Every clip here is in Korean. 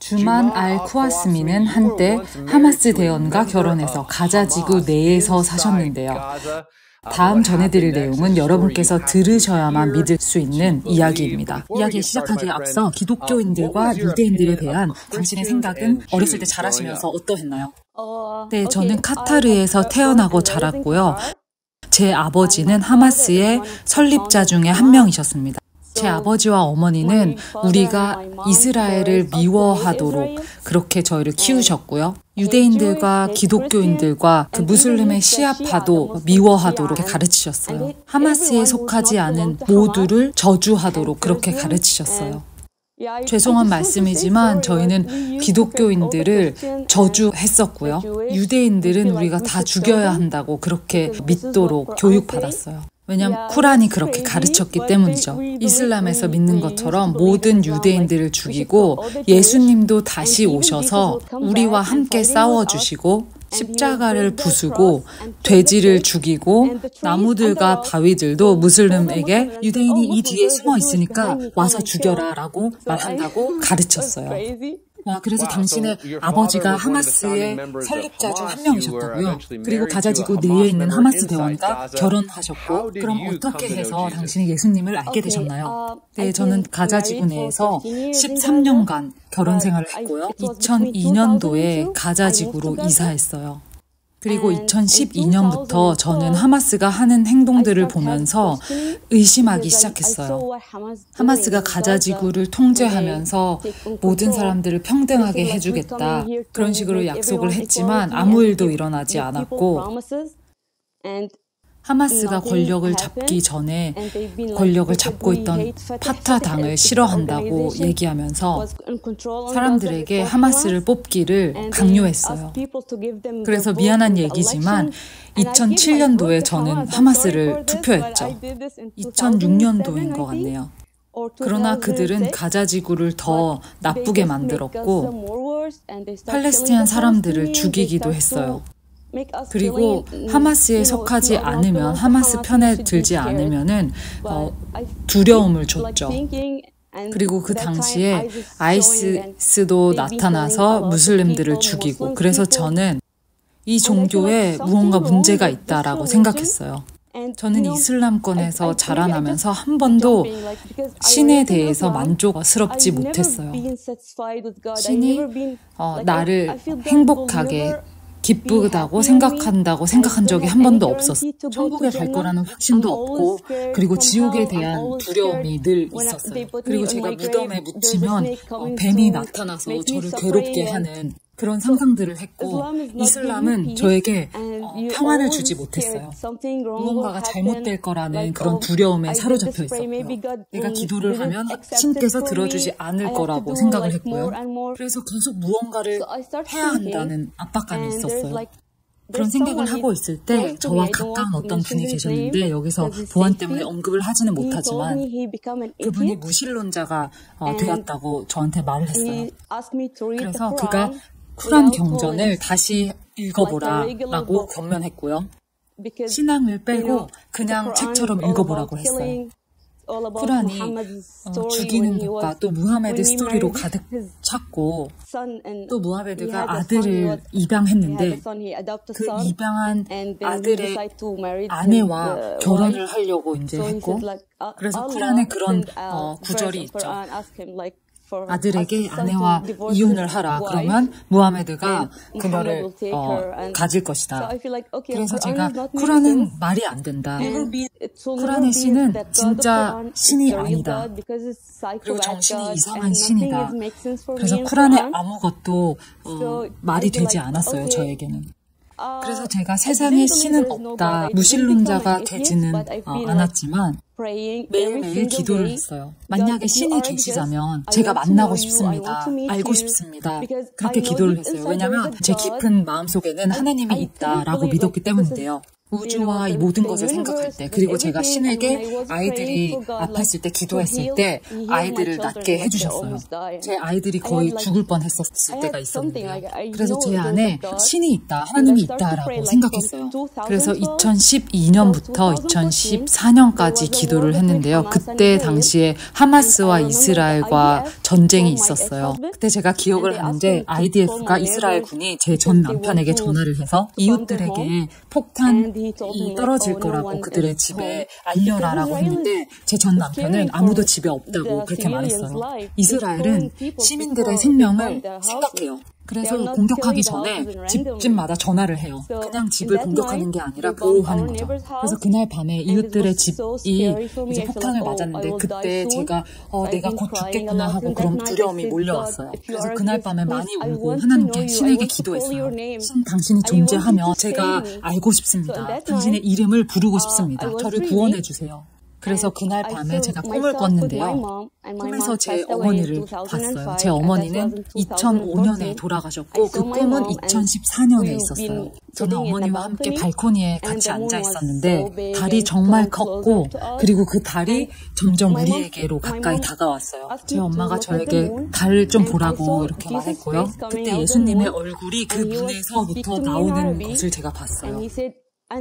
주만 알-쿠아스미는 한때 하마스 대원과 결혼해서 가자 지구 내에서 사셨는데요. 다음 전해드릴 내용은 여러분께서 들으셔야만 믿을 수 있는 이야기입니다. 이야기 시작하기에 앞서 기독교인들과 유대인들에 대한 당신의 생각은 어렸을 때 자라시면서 어떠했나요? 네, 저는 카타르에서 태어나고 자랐고요. 제 아버지는 하마스의 설립자 중에 한 명이셨습니다. 제 아버지와 어머니는 우리가 이스라엘을 미워하도록 그렇게 저희를 키우셨고요. 유대인들과 기독교인들과 그 무슬림의 시아파도 미워하도록 가르치셨어요. 하마스에 속하지 않은 모두를 저주하도록 그렇게 가르치셨어요. 죄송한 말씀이지만 저희는 기독교인들을 저주했었고요. 유대인들은 우리가 다 죽여야 한다고 그렇게 믿도록 교육받았어요. 왜냐하면 쿠란이 그렇게 가르쳤기 때문이죠. 이슬람에서 믿는 것처럼 모든 유대인들을 죽이고 예수님도 다시 오셔서 우리와 함께 싸워주시고 십자가를 부수고 돼지를 죽이고 나무들과 바위들도 무슬림에게 유대인이 이 뒤에 숨어 있으니까 와서 죽여라 라고 말한다고 가르쳤어요. 그래서 당신의 아버지가 하마스의 설립자 중 한 명이셨다고요. 그리고 가자지구 내에 있는 하마스 대원과 결혼하셨고, 그럼 어떻게 해서 당신이 예수님을 알게 되셨나요? 네, 저는 가자지구 내에서 13년간 결혼 생활을 했고요. 2002년도에 가자지구로 이사했어요. 그리고 2012년부터 저는 하마스가 하는 행동들을 보면서 의심하기 시작했어요. 하마스가 가자지구를 통제하면서 모든 사람들을 평등하게 해주겠다. 그런 식으로 약속을 했지만 아무 일도 일어나지 않았고 하마스가 권력을 잡기 전에 권력을 잡고 있던 파타 당을 싫어한다고 얘기하면서 사람들에게 하마스를 뽑기를 강요했어요. 그래서 미안한 얘기지만 2007년도에 저는 하마스를 투표했죠. 2006년도인 것 같네요. 그러나 그들은 가자지구를 더 나쁘게 만들었고 팔레스타인 사람들을 죽이기도 했어요. 그리고 하마스에 속하지 않으면, 하마스 편에 들지 않으면은 두려움을 줬죠. 그리고 그 당시에 아이시스도 나타나서 무슬림들을 죽이고, 그래서 저는 이 종교에 무언가 문제가 있다라고 생각했어요. 저는 이슬람권에서 자라나면서 한 번도 신에 대해서 만족스럽지 못했어요. 신이 나를 행복하게 기쁘다고 생각한 적이 한 번도 없었어요. 천국에 갈 거라는 확신도 없고, 그리고 지옥에 대한 두려움이 늘 있었어요. 그리고 제가 무덤에 묻히면 뱀이 나타나서 저를 괴롭게 하는 그런 상상들을 했고, 이슬람은 저에게 평안을 주지 못했어요. 무언가가 잘못될 거라는 그런 두려움에 사로잡혀 있었고요. 내가 기도를 하면 신께서 들어주지 않을 거라고 생각을 했고요. 그래서 계속 무언가를 해야 한다는 압박감이 있었어요. 그런 생각을 하고 있을 때 저와 가까운 어떤 분이 계셨는데, 여기서 보안 때문에 언급을 하지는 못하지만 그분이 무신론자가 되었다고 저한테 말을 했어요. 그래서 그가 쿠란 경전을 다시 읽어보라 라고 권면했고요. 신앙을 빼고 그냥 책처럼 읽어보라고 했어요. 쿠란이 죽이는 것과 또 무하메드 스토리로 가득 찼고, 또 무하메드가 아들을 입양했는데 그 입양한 아들의 아내와 결혼을 하려고 이제 했고, 그래서 쿠란에 그런 구절이 있죠. 아들에게 아내와 이혼을 하라. 그러면 무하메드가 그녀를 가질 것이다. 그래서 제가 쿠란은 말이 안 된다. 쿠란의 신은 진짜 신이 아니다. 그리고 정신이 이상한 신이다. 그래서 쿠란에 아무것도 말이 되지 않았어요, 저에게는. 그래서 제가 세상에 신은 없다, 무신론자가 되지는 않았지만 매일매일 기도를 했어요. 만약에 신이 계시자면 제가 만나고 싶습니다. 알고 싶습니다. 그렇게 기도를 했어요. 왜냐하면 제 깊은 마음속에는 하나님이 있다라고 믿었기 때문인데요. 우주와 이 모든 것을 생각할 때, 그리고 제가 신에게 아이들이 아팠을 때 기도했을 때 아이들을 낫게 해주셨어요. 제 아이들이 거의 죽을 뻔했었을 때가 있었는데요. 그래서 제 안에 신이 있다, 하나님이 있다라고 생각했어요. 그래서 2012년부터 2014년까지 기도를 했는데요. 그때 당시에 하마스와 이스라엘과 전쟁이 있었어요. 그때 제가 기억을 하는데 IDF가 이스라엘 군이 제 전 남편에게 전화를 해서 이웃들에게 폭탄이 떨어질 거라고 그들의 집에 알려라라고 했는데 제 전 남편은 아무도 집에 없다고 그렇게 말했어요. 이스라엘은 시민들의 생명을 생각해요. 그래서 공격하기 전에 집마다 전화를 해요. 그냥 집을 공격하는 게 아니라 보호하는 거죠. 그래서 그날 밤에 이웃들의 집이 이제 폭탄을 맞았는데 그때 제가 내가 곧 죽겠구나 하고 그런 두려움이 몰려왔어요. 그래서 그날 밤에 많이 울고 하나님께 신에게 기도했어요. 신, 당신이 존재하면 제가 알고 싶습니다. 당신의 이름을 부르고 싶습니다. 저를 구원해 주세요. 그래서 그날 밤에 제가 꿈을 꿨는데요. 꿈에서 제 어머니를 봤어요. 제 어머니는 2005년에 돌아가셨고 그 꿈은 2014년에 있었어요. 저는 어머니와 함께 발코니에 같이 앉아 있었는데 달이 정말 컸고 그리고 그 달이 점점 우리에게로 가까이 다가왔어요. 제 엄마가 저에게 달 좀 보라고 이렇게 말했고요. 그때 예수님의 얼굴이 그 문에서부터 나오는 것을 제가 봤어요.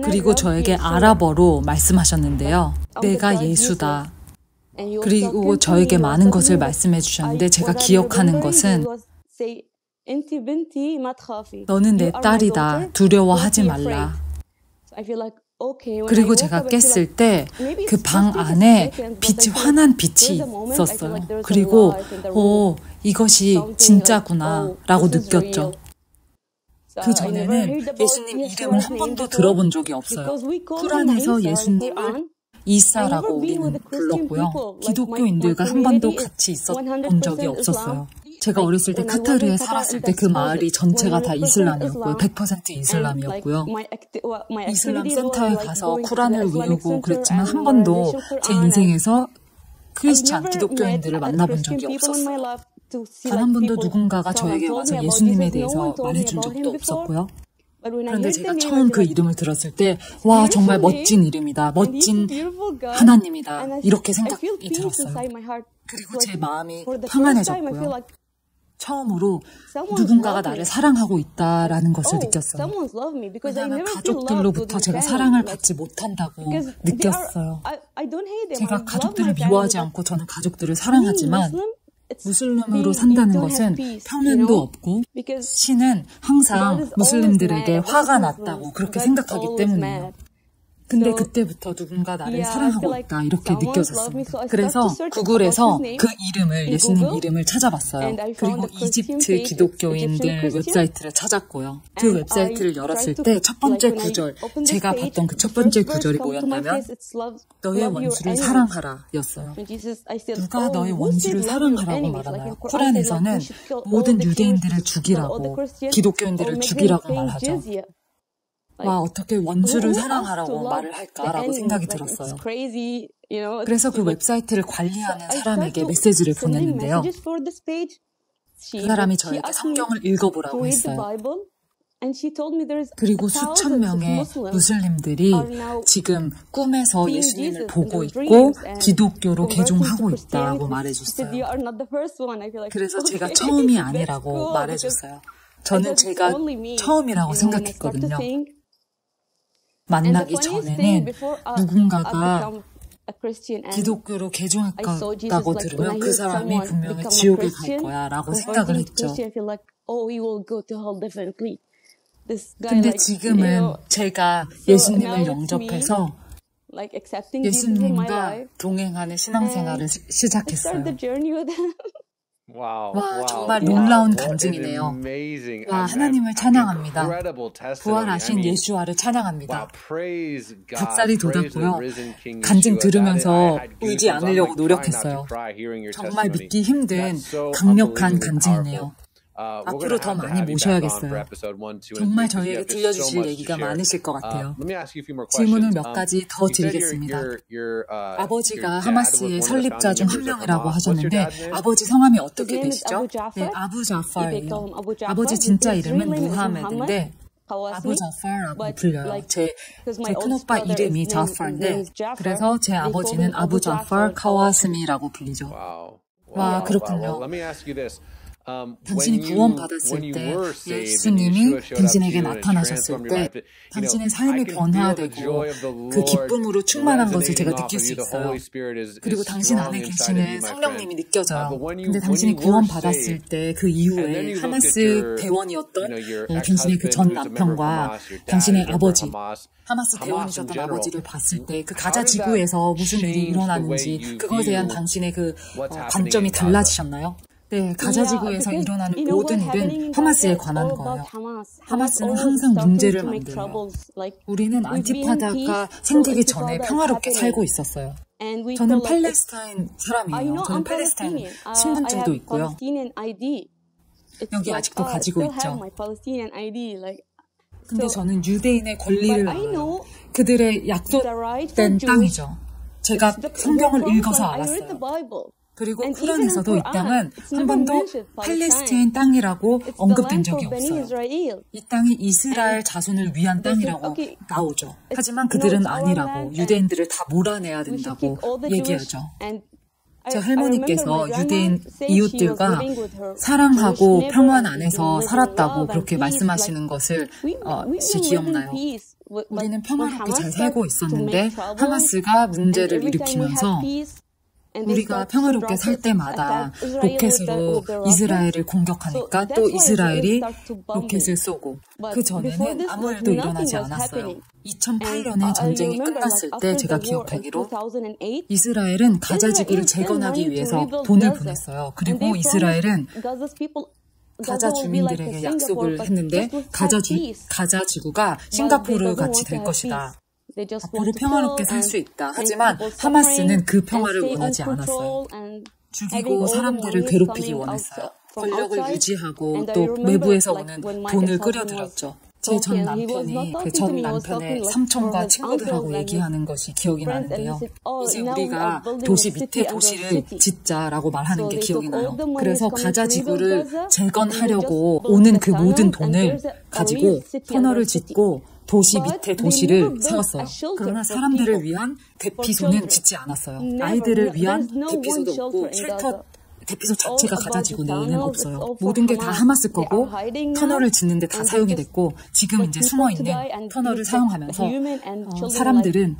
그리고 저에게 아랍어로 말씀하셨는데요. 내가 예수다. 그리고 저에게 많은 것을 말씀해 주셨는데 제가 기억하는 것은 너는 내 딸이다. 두려워하지 말라. 그리고 제가 깼을 때 그 방 안에 빛이 환한 빛이 있었어요. 그리고 이것이 진짜구나 라고 느꼈죠. 그 전에는 예수님 이름을 한 번도 들어본 적이 없어요. 쿠란에서 예수님을 이사라고 우리는 불렀고요. 기독교인들과 한 번도 같이 있었본 적이 없었어요. 제가 어렸을 때 카타르에 살았을 때 그 마을이 전체가 다 이슬람이었고요. 100% 이슬람이었고요. 이슬람 센터에 가서 쿠란을 외우고 그랬지만 한 번도 제 인생에서 크리스찬 기독교인들을 만나본 적이 없었어요. 단 한 번도 누군가가 저에게 와서 예수님에 대해서 말해준 적도 없었고요. 그런데 제가 처음 그 이름을 들었을 때 와 정말 멋진 이름이다. 멋진 하나님이다. 이렇게 생각이 들었어요. 그리고 제 마음이 평안해졌고요. 처음으로 누군가가 나를 사랑하고 있다라는 것을 느꼈어요. 왜냐하면 가족들로부터 제가 사랑을 받지 못한다고 느꼈어요. 제가 가족들을 미워하지 않고 저는 가족들을 사랑하지만 무슬림으로 산다는 것은 평안도 없고 신은 항상 무슬림들에게 화가 났다고 그렇게 생각하기 때문이에요. 근데 그때부터 누군가 나를 사랑하고 있다 이렇게 느껴졌습니다. 그래서 구글에서 그 이름을 예수님 이름을 찾아봤어요. 그리고 이집트 기독교인들 웹사이트를 찾았고요. 그 웹사이트를 열었을 때 첫 번째 구절, 제가 봤던 그 첫 번째 구절이 뭐였냐면 너의 원수를 사랑하라 였어요. 누가 너의 원수를 사랑하라고 말하나요? 쿠란에서는 모든 유대인들을 죽이라고 기독교인들을 죽이라고 말하죠. 와, 어떻게 원수를 사랑하라고 말을 할까라고 생각이 들었어요. 그래서 그 웹사이트를 관리하는 사람에게 메시지를 보냈는데요. 그 사람이 저에게 성경을 읽어보라고 했어요. 그리고 수천 명의 무슬림들이 지금 꿈에서 예수님을 보고 있고 기독교로 개종하고 있다고 말해줬어요. 그래서 제가 처음이 아니라고 말해줬어요. 저는 제가 처음이라고 생각했거든요. 만나기 전에는 누군가가 기독교로 개종했다고 들으면 그 사람이 분명히 지옥에 갈 거야 라고 생각을 했죠. 근데 지금은 제가 예수님을 영접해서 예수님과 동행하는 신앙생활을 시작했어요. 와, 정말 놀라운 간증이네요. 와, 하나님을 찬양합니다. 부활하신 예수와를 찬양합니다. 닭살이 돋았고요. 간증 들으면서 울지 않으려고 노력했어요. 정말 믿기 힘든 강력한 간증이네요. 앞으로 더 많이 모셔야겠어요. 정말 저희에게 들려주실 얘기가 많으실 것 같아요. 질문을 몇 가지 더 드리겠습니다. 아버지가 하마스의 설립자 중 한 명이라고 하셨는데 아버지 성함이 어떻게 되시죠? 네, 아부 자파르예요. 아버지 진짜 이름은 무하메드인데 아부 자파라고 불려요. 제 큰오빠 이름이 자파인데 그래서 제 아버지는 아부 자파 카와스미라고 불리죠. 와, 그렇군요. 당신이 구원받았을 때 예수님이 당신에게 나타나셨을 때 당신의 삶이 변화되고 그 기쁨으로 충만한 것을 제가 느낄 수 있어요. 그리고 당신 안에 계시는 성령님이 느껴져요. 근데 당신이 구원받았을 때 그 이후에 하마스 대원이었던 당신의 그 전 남편과 당신의 아버지 하마스 대원이셨던 아버지를 봤을 때 그 가자 지구에서 무슨 일이 일어나는지 그거에 대한 당신의 그 관점이 달라지셨나요? 네, 가자 지구에서 일어나는 모든 일은 하마스에 관한 거예요. 하마스는 항상 문제를 만들어요. 우리는 안티파다가 생기기 전에 평화롭게 살고 있었어요. 저는 팔레스타인 사람이에요. 저는 팔레스타인 신분증도 있고요. 여기 아직도 가지고 있죠. 근데 저는 유대인의 권리를 알아요. 그들의 약속된 땅이죠. 제가 성경을 읽어서 알았어요. 그리고 쿠란에서도 이 땅은 한 번도 팔레스타인 땅이라고 언급된 적이 없어요. 이 땅이 이스라엘 자손을 위한 땅이라고 나오죠. 하지만 그들은 아니라고 유대인들을 다 몰아내야 된다고 얘기하죠. 제 할머니께서 유대인 이웃들과 사랑하고 평안 안에서 살았다고 그렇게 말씀하시는 것을 기억나요. 우리는 평화롭게 잘 살고 있었는데 하마스가 문제를 일으키면서 우리가 평화롭게 살 때마다 로켓으로 이스라엘을 공격하니까 또 이스라엘이 로켓을 쏘고 그 전에는 아무 일도 일어나지 않았어요. 2008년에 전쟁이 끝났을 때 제가 기억하기로 이스라엘은 가자 지구를 재건하기 위해서 돈을 보냈어요. 그리고 이스라엘은 가자 주민들에게 약속을 했는데 가자 지구가 싱가포르 같이 될 것이다. 앞으로 평화롭게 살 수 있다. 하지만 하마스는 그 평화를 원하지 않았어요. 죽이고 사람들을 괴롭히기 원했어요. 권력을 유지하고 또 외부에서 오는 돈을 끌어들였죠. 제 전 남편이 그 전 남편의 삼촌과 친구들하고 얘기하는 것이 기억이 나는데요. 이제 우리가 도시 밑에 도시를 짓자라고 말하는 게 기억이 나요. 그래서 가자 지구를 재건하려고 오는 그 모든 돈을 가지고 터널을 짓고 도시 밑에 도시를 세웠어요. 그러나 사람들을 위한 대피소는 짓지 않았어요. 아이들을 위한 대피소도 없고 쉘터 대피소 자체가 가자 지구 내에는 없어요. 모든 게 다 하마스 거고 터널을 짓는데 다 사용이 됐고 지금 이제 숨어있는 터널을 사용하면서 사람들은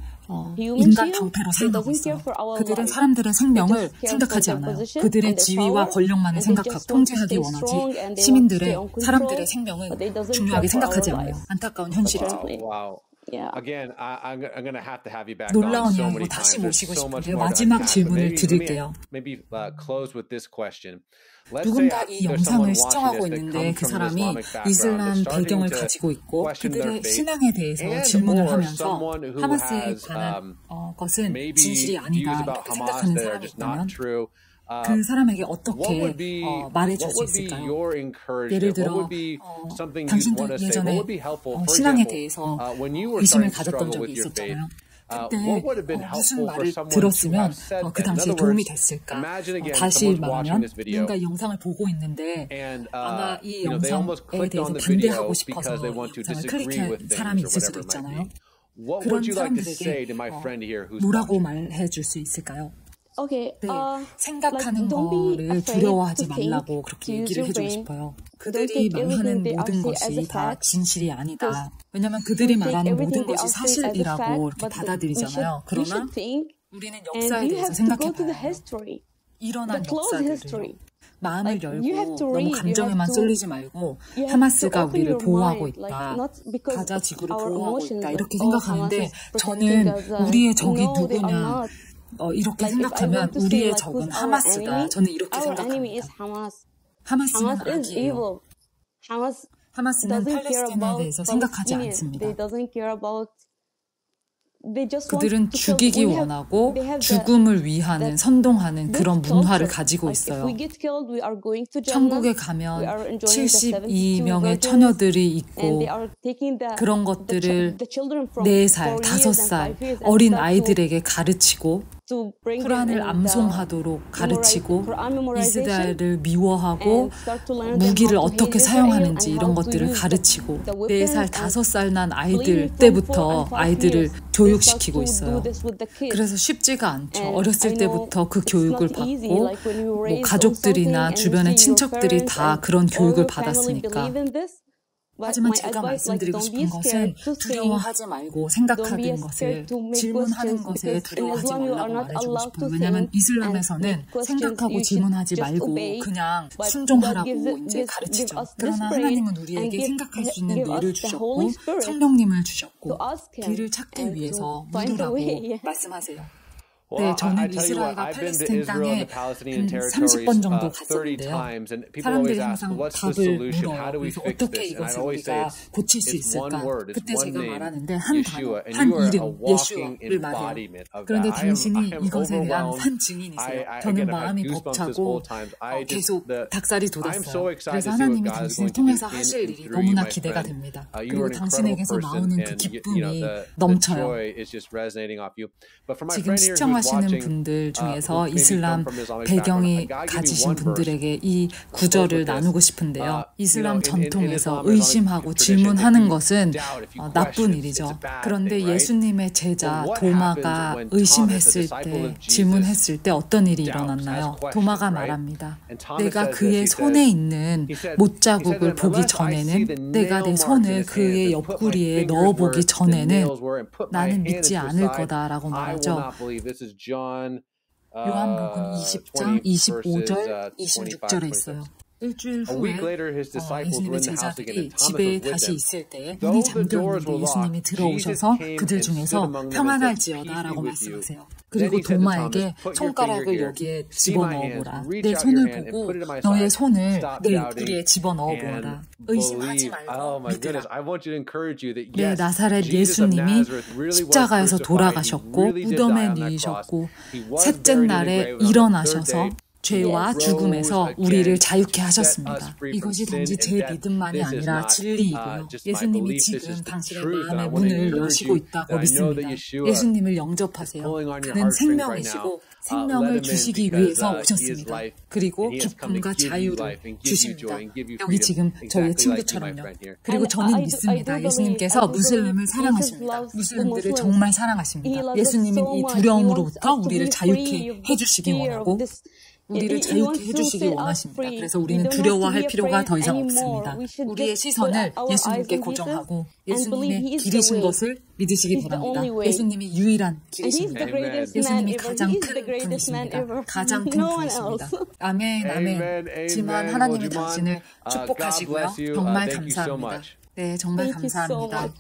인간 방패로 사용하고 있어요. 그들은 사람들의 생명을 생각하지 않아요. 그들의 지위와 권력만을 생각하고 통제하기 원하지 시민들의 사람들의 생명은 중요하게 생각하지 않아요. 안타까운 현실이죠. 놀라운 이야기로 다시 모시고 싶은데요. 마지막 질문을 드릴게요. 누군가 이 영상을 시청하고 있는데 그 사람이 이슬람 배경을 가지고 있고 그들의 신앙에 대해서 질문을 하면서 하마스에 관한 것은 진실이 아니다 이렇게 생각하는 사람이 있다면 그 사람에게 어떻게 말해줄 수 있을까요? 예를 들어 당신도 예전에 신앙에 대해서 의심을 가졌던 적이 있었잖아요. 그때 무슨 말을 들었으면 그 당시에 도움이 됐을까? 다시 말하면 누군가 영상을 보고 있는데 아마 이 영상에 대해서 반대하고 싶어서 이 영상을 클릭한 사람이 있을 수도 있잖아요. 그런 사람들에게 뭐라고 말해줄 수 있을까요? 네, 생각하는 거를 두려워하지 말라고 그렇게 얘기를 해주고 싶어요. 그들이 말하는 모든 것이 다 진실이 아니다. 왜냐하면 그들이 말하는 모든 것이 사실이라고 이렇게 받아들이잖아요. 그러나 우리는 역사에 대해서 생각해봐요. 일어난 역사들을 마음을 열고 너무 감정에만 쏠리지 말고 하마스가 우리를 보호하고 있다. 가자 지구를 보호하고 있다. 이렇게 생각하는데 저는 우리의 적이 누구냐 이렇게 생각하면 우리의 적은 하마스다. 저는 이렇게 생각합니다. 하마스는 악이에요. 하마스는 팔레스타인에 대해서 생각하지 않습니다. 그들은 죽이기 원하고 죽음을 위하는 선동하는 그런 문화를 가지고 있어요. 천국에 가면 72명의 처녀들이 있고 그런 것들을 4살, 5살 어린 아이들에게 가르치고 쿠란을 암송하도록 가르치고 이스라엘을 미워하고 무기를 어떻게 사용하는지 이런 것들을 가르치고 4살, 5살 난 아이들 때부터 아이들을 교육시키고 있어요. 그래서 쉽지가 않죠. 어렸을 때부터 그 교육을 받고 뭐 가족들이나 주변의 친척들이 다 그런 교육을 받았으니까. 하지만 제가 말씀드리고 싶은 것은 두려워하지 말고 생각하는 것을, 질문하는 것에 두려워하지 말라고 말해주고 싶어요. 왜냐하면 이슬람에서는 생각하고 질문하지 말고 그냥 순종하라고 이제 가르치죠. 그러나 하나님은 우리에게 생각할 수 있는 뇌를 주셨고 성령님을 주셨고 길을 찾기 위해서 물으라고 말씀하세요. 네, 저는 이스라엘과 팔레스타인 땅에 한 30번 정도 갔었는데요. 사람들이 항상 답을 물어요. 그래서 어떻게 이것을 우리가 고칠 수 있을까? 그때 제가 말하는데 한 단어, 한 이름, 예슈아를 말해요. 그런데 당신이 이것에 대한 산 증인이세요. 저는 마음이 벅차고 계속 닭살이 돋았어요. 그래서 하나님이 당신을 통해서 하실 일이 너무나 기대가 됩니다. 그리고 당신에게서 나오는 그 기쁨이 넘쳐요. 지금 시청하시는 분들 중에서 이슬람 배경이 가지신 분들에게 이 구절을 나누고 싶은데요. 이슬람 전통에서 의심하고 질문하는 것은 나쁜 일이죠. 그런데 예수님의 제자 도마가 의심했을 때, 질문했을 때 어떤 일이 일어났나요? 도마가 말합니다. 내가 그의 손에 있는 못자국을 보기 전에는, 내가 내 손을 그의 옆구리에 넣어보기 전에는 나는 믿지 않을 거다라고 말하죠. 요한복음 20장 25절 26절에 있어요. 일주일 후에 예수님의 제자들이 집에 다시 있을 때 문이 잠겨있는데 예수님이 들어오셔서 그들 중에서 평안할지어다 라고 말씀하세요. 그리고 도마에게 손가락을 여기에 집어넣어보라. 내 손을 보고 너의 손을 내 옆구리에 집어넣어보라. 의심하지 말고 믿으라. 네, 나사렛 예수님이 십자가에서 돌아가셨고 무덤에 누이셨고 셋째 날에 일어나셔서 죄와 죽음에서 우리를 자유케 하셨습니다. 이것이 단지 제 믿음만이 아니라 진리이고요. 예수님이 지금 당신의 마음의 문을 여시고 있다고 믿습니다. 예수님을 영접하세요. 그는 생명이시고 생명을 주시기 위해서 오셨습니다. 그리고 기쁨과 자유를 주십니다. 여기 지금 저희의 친구처럼요. 그리고 저는 믿습니다. 예수님께서 무슬림을 사랑하십니다. 무슬림들을 정말 사랑하십니다. 예수님은 이 두려움으로부터 우리를 자유케 해주시기 원하고 우리를 자유케 해주시길 원하십니다. 그래서 우리는 두려워할 필요가 더 이상 없습니다. 우리의 시선을 예수님께 고정하고 예수님의 길이신 것을 믿으시기 바랍니다. 예수님이 유일한 길이십니다. 예수님이 가장 큰 분이십니다. 가장 큰 분이십니다. 아멘, 아멘. 지만 하나님이 당신을 축복하시고요. 정말 감사합니다. 네, 정말 감사합니다.